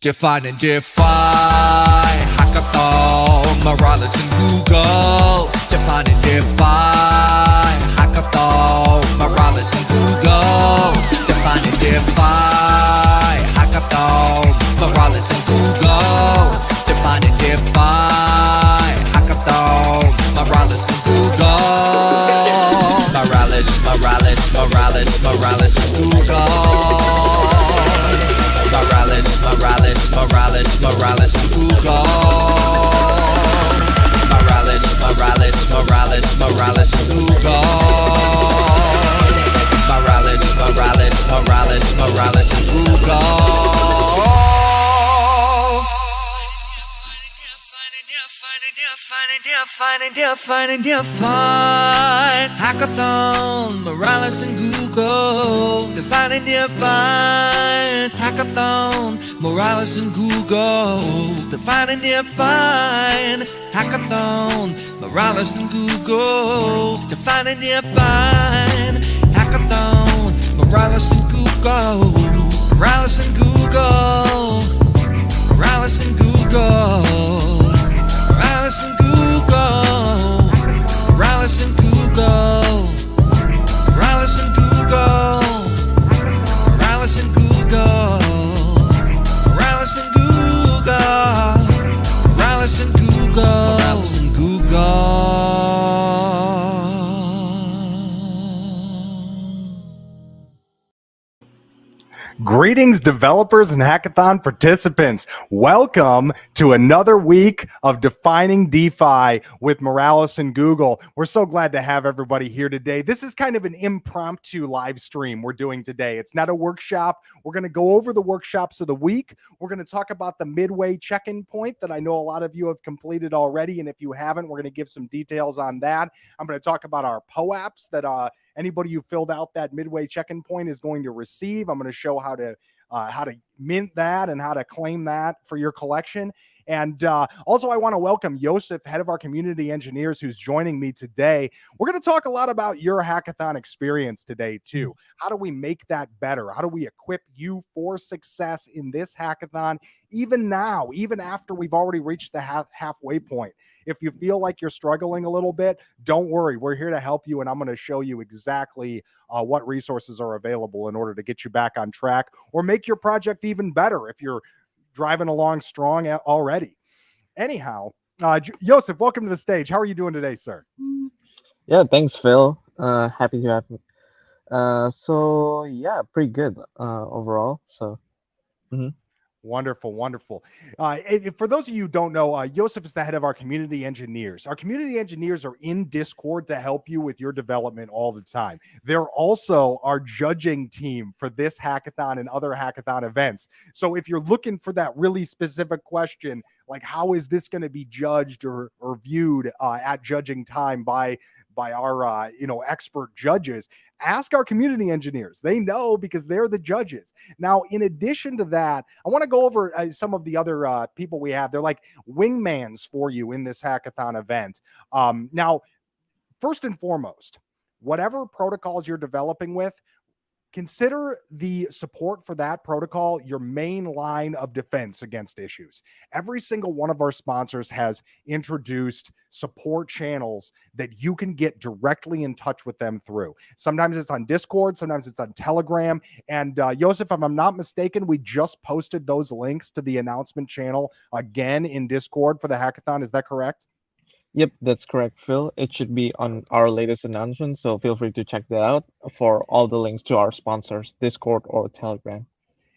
Define and define hackathon, Morales and Google. Define and define hackathon, Morales and Google. Define and define hackathon, Morales and Google. Define and define hackathon, Morales and Google. Morales and Google. Morales and Google. Morales and Google. Morales and Google. Define hackathon, Morales and Google. Define and define hackathon, Morales and Google. Define and define hackathon, Morales and Google. Define and define hackathon, Morales and Google. Morales and Google. Morales and Google. Morales and Google. Morales and Google. Morales and Google. Morales and Google. Morales and Google. Morales and Google. Morales and Google. Greetings, developers and hackathon participants. Welcome to another week of Defining DeFi with Morales and Google. We're so glad to have everybody here today. This is kind of an impromptu live stream we're doing today. It's not a workshop. We're going to go over the workshops of the week. We're going to talk about the Midway check-in point that I know a lot of you have completed already. And if you haven't, we're going to give some details on that. I'm going to talk about our POAPs that anybody who filled out that Midway check-in point is going to receive. I'm going to show how to mint that and how to claim that for your collection. And also, I want to welcome Yoseph, head of our community engineers, who's joining me today. We're going to talk a lot about your hackathon experience today, too. How do we make that better? How do we equip you for success in this hackathon, even now, even after we've already reached the halfway point? If you feel like you're struggling a little bit, don't worry. We're here to help you, and I'm going to show you exactly what resources are available in order to get you back on track or make your project even better if you're driving along strong already. Anyhow, Yoseph, welcome to the stage. How are you doing today, sir? Yeah, thanks, Phil. Happy to have me. So yeah, pretty good overall. So. Wonderful, wonderful. For those of you who don't know, Yoseph is the head of our community engineers. Our community engineers are in Discord to help you with your development all the time. They're also our judging team for this hackathon and other hackathon events. So if you're looking for that really specific question, like how is this going to be judged or viewed at judging time by our expert judges, ask our community engineers. They know because they're the judges. Now, in addition to that, I want to go over some of the other people we have. They're like wingmans for you in this hackathon event. Now, first and foremost, whatever protocols you're developing with, consider the support for that protocol your main line of defense against issues. Every single one of our sponsors has introduced support channels that you can get directly in touch with them through. Sometimes it's on Discord, sometimes it's on Telegram. And Yoseph, if I'm not mistaken, we just posted those links to the announcement channel again in Discord for the hackathon. Is that correct? Yep, that's correct, Phil. It should be on our latest announcement, so feel free to check that out for all the links to our sponsors, Discord or Telegram.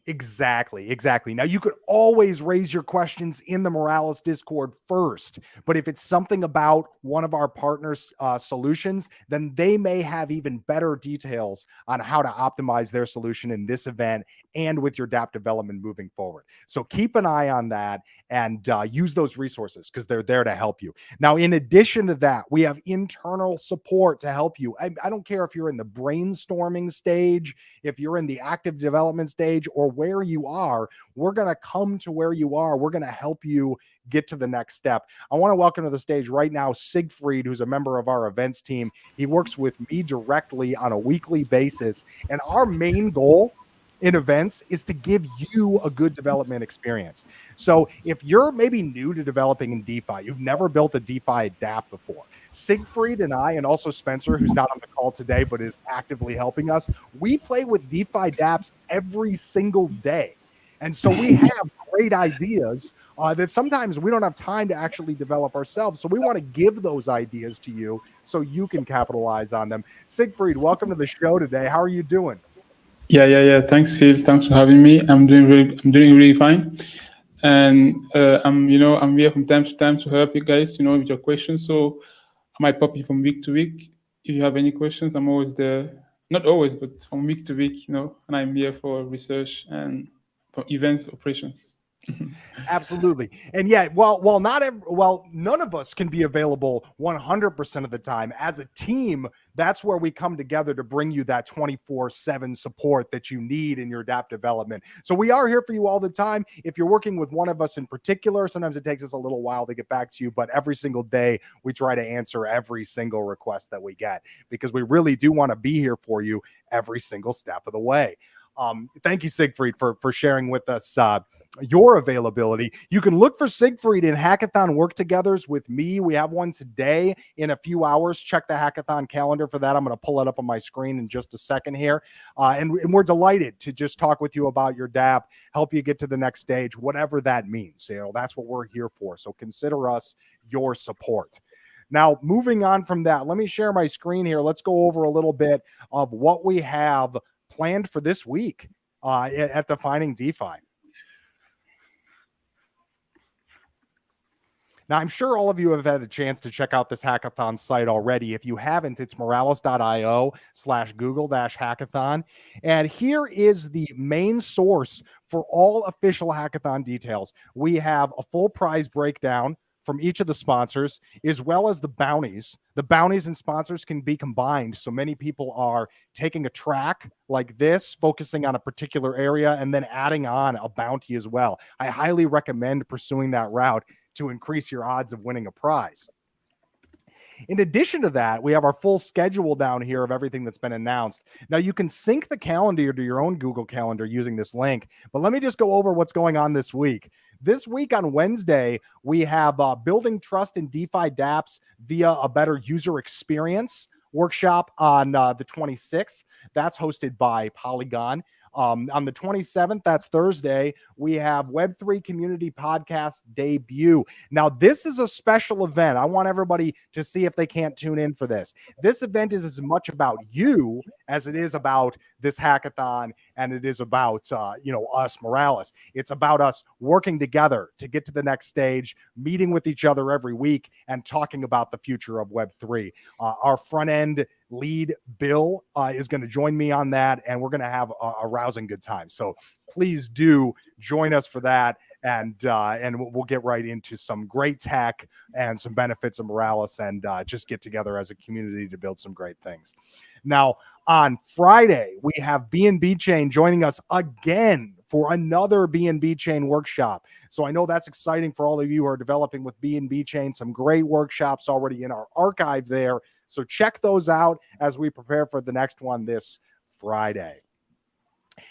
Exactly. Now, you could always raise your questions in the Morales Discord first, but if it's something about one of our partners' solutions, then they may have even better details on how to optimize their solution in this event and with your dApp development moving forward. So keep an eye on that and use those resources because they're there to help you. Now, in addition to that, we have internal support to help you. I don't care if you're in the brainstorming stage, if you're in the active development stage, or where you are, we're going to come to where you are. We're going to help you get to the next step. I want to welcome to the stage right now Siegfried, who's a member of our events team. He works with me directly on a weekly basis, and our main goal in events is to give you a good development experience. So if you're maybe new to developing in DeFi, you've never built a DeFi dApp before, Siegfried and I, and also Spencer, who's not on the call today but is actively helping us, we play with DeFi dApps every single day. And so we have great ideas that sometimes we don't have time to actually develop ourselves. So we want to give those ideas to you so you can capitalize on them. Siegfried, welcome to the show today. How are you doing? Yeah. Thanks, Phil. Thanks for having me. I'm doing really fine, and I'm here from time to time to help you guys, with your questions. So I might pop in from week to week. If you have any questions, I'm always there. Not always, but from week to week, and I'm here for research and for events operations. Absolutely. And yeah, none of us can be available 100% of the time. As a team, that's where we come together to bring you that 24/7 support that you need in your dApp development. So we are here for you all the time. If you're working with one of us in particular, sometimes it takes us a little while to get back to you, but every single day we try to answer every single request that we get because we really do want to be here for you every single step of the way. Thank you, Siegfried, for sharing with us your availability. You can look for Siegfried in hackathon work-togethers with me. We have one today in a few hours. Check the hackathon calendar for that. I'm going to pull it up on my screen in just a second here. And we're delighted to just talk with you about your dApp, help you get to the next stage, whatever that means. That's what we're here for. So consider us your support. Now, moving on from that, let me share my screen here. Let's go over a little bit of what we have planned for this week at Defining DeFi. Now, I'm sure all of you have had a chance to check out this hackathon site already. If you haven't, it's moralis.io/Google-hackathon. And here is the main source for all official hackathon details. We have a full prize breakdown from each of the sponsors, as well as the bounties. The bounties and sponsors can be combined. So many people are taking a track like this, focusing on a particular area, and then adding on a bounty as well. I highly recommend pursuing that route to increase your odds of winning a prize. In addition to that, we have our full schedule down here of everything that's been announced. Now, you can sync the calendar to your own Google Calendar using this link, but let me just go over what's going on this week. This week on Wednesday, we have Building Trust in DeFi dApps via a better user experience workshop on the 26th. That's hosted by Polygon. On the 27th, that's Thursday, we have Web3 Community Podcast debut. Now, this is a special event. I want everybody to see if they can't tune in for this. This event is as much about you as it is about this hackathon, and it is about, us, Moralis. It's about us working together to get to the next stage, meeting with each other every week, and talking about the future of Web3. Our front end lead, Bill, is going to join me on that, and we're going to have a rousing good time. So please do join us for that, and we'll get right into some great tech and some benefits of Moralis, and just get together as a community to build some great things. Now, on Friday, we have BNB Chain joining us again for another BNB Chain workshop. So I know that's exciting for all of you who are developing with BNB Chain. Some great workshops already in our archive there. So check those out as we prepare for the next one this Friday.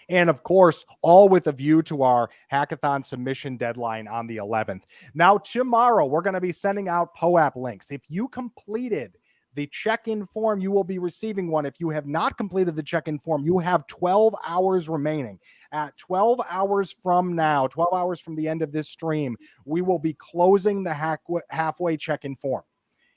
And of course, all with a view to our hackathon submission deadline on the 11th. Now, tomorrow, we're going to be sending out POAP links. If you completed the check-in form, you will be receiving one. If you have not completed the check-in form, you have 12 hours remaining. At 12 hours from now, 12 hours from the end of this stream, we will be closing the halfway check-in form.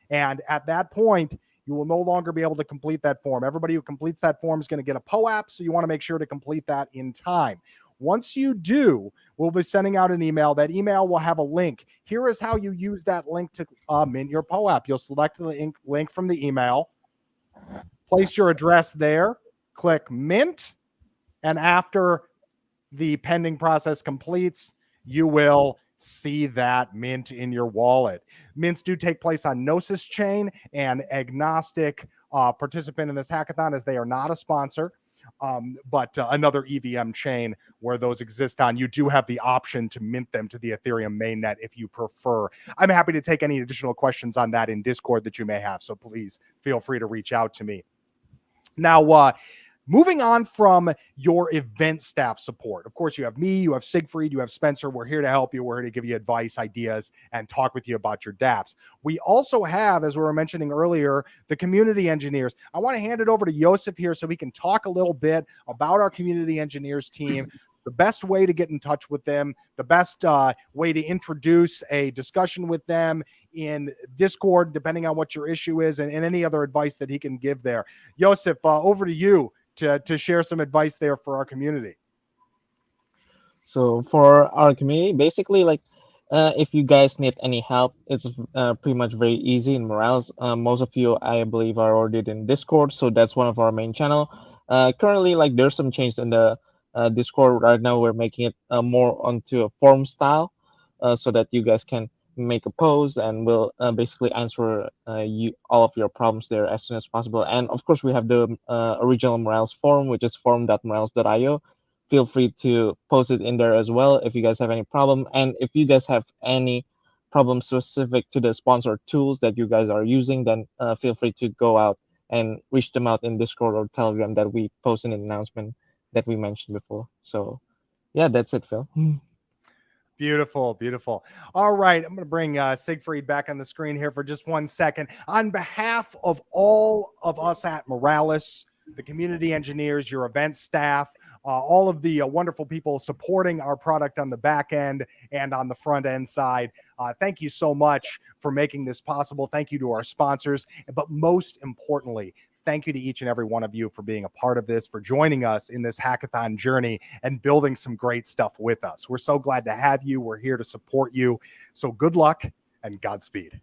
And at that point, you will no longer be able to complete that form. Everybody who completes that form is going to get a POAP, so you want to make sure to complete that in time. Once you do, we'll be sending out an email. That email will have a link. Here is how you use that link to mint your POAP. You'll select the link from the email, place your address there, click mint, and after the pending process completes, you will see that mint in your wallet. Mints do take place on Gnosis chain and agnostic participant in this hackathon, as they are not a sponsor. But another EVM chain where those exist on, you do have the option to mint them to the Ethereum mainnet if you prefer. I'm happy to take any additional questions on that in Discord that you may have, so please feel free to reach out to me. Now, Moving on from your event staff support. Of course, you have me, you have Siegfried, you have Spencer. We're here to help you. We're here to give you advice, ideas, and talk with you about your dApps. We also have, as we were mentioning earlier, the community engineers. I want to hand it over to Yoseph here so we can talk a little bit about our community engineers team, the best way to get in touch with them, the best way to introduce a discussion with them in Discord, depending on what your issue is, and any other advice that he can give there. Yoseph, over to you to share some advice there for our community. So for our community, basically, like, if you guys need any help, it's pretty much very easy in Morales. Most of you, I believe, are already in Discord, so that's one of our main channel. Currently, like, there's some change in the Discord right now. We're making it more onto a forum style, so that you guys can make a post and we'll basically answer you all of your problems there as soon as possible. And of course, we have the original Morales forum, which is forum.morales.io. Feel free to post it in there as well if you guys have any problem. And if you guys have any problem specific to the sponsored tools that you guys are using, then feel free to go out and reach them out in Discord or Telegram that we post in an announcement that we mentioned before. So yeah, that's it, Phil. Beautiful, beautiful. All right, I'm going to bring Siegfried back on the screen here for just 1 second. On behalf of all of us at Morales, the community engineers, your event staff, all of the wonderful people supporting our product on the back end and on the front end side, thank you so much for making this possible. Thank you to our sponsors, but most importantly, thank you to each and every one of you for being a part of this, for joining us in this hackathon journey and building some great stuff with us. We're so glad to have you. We're here to support you. So good luck and Godspeed.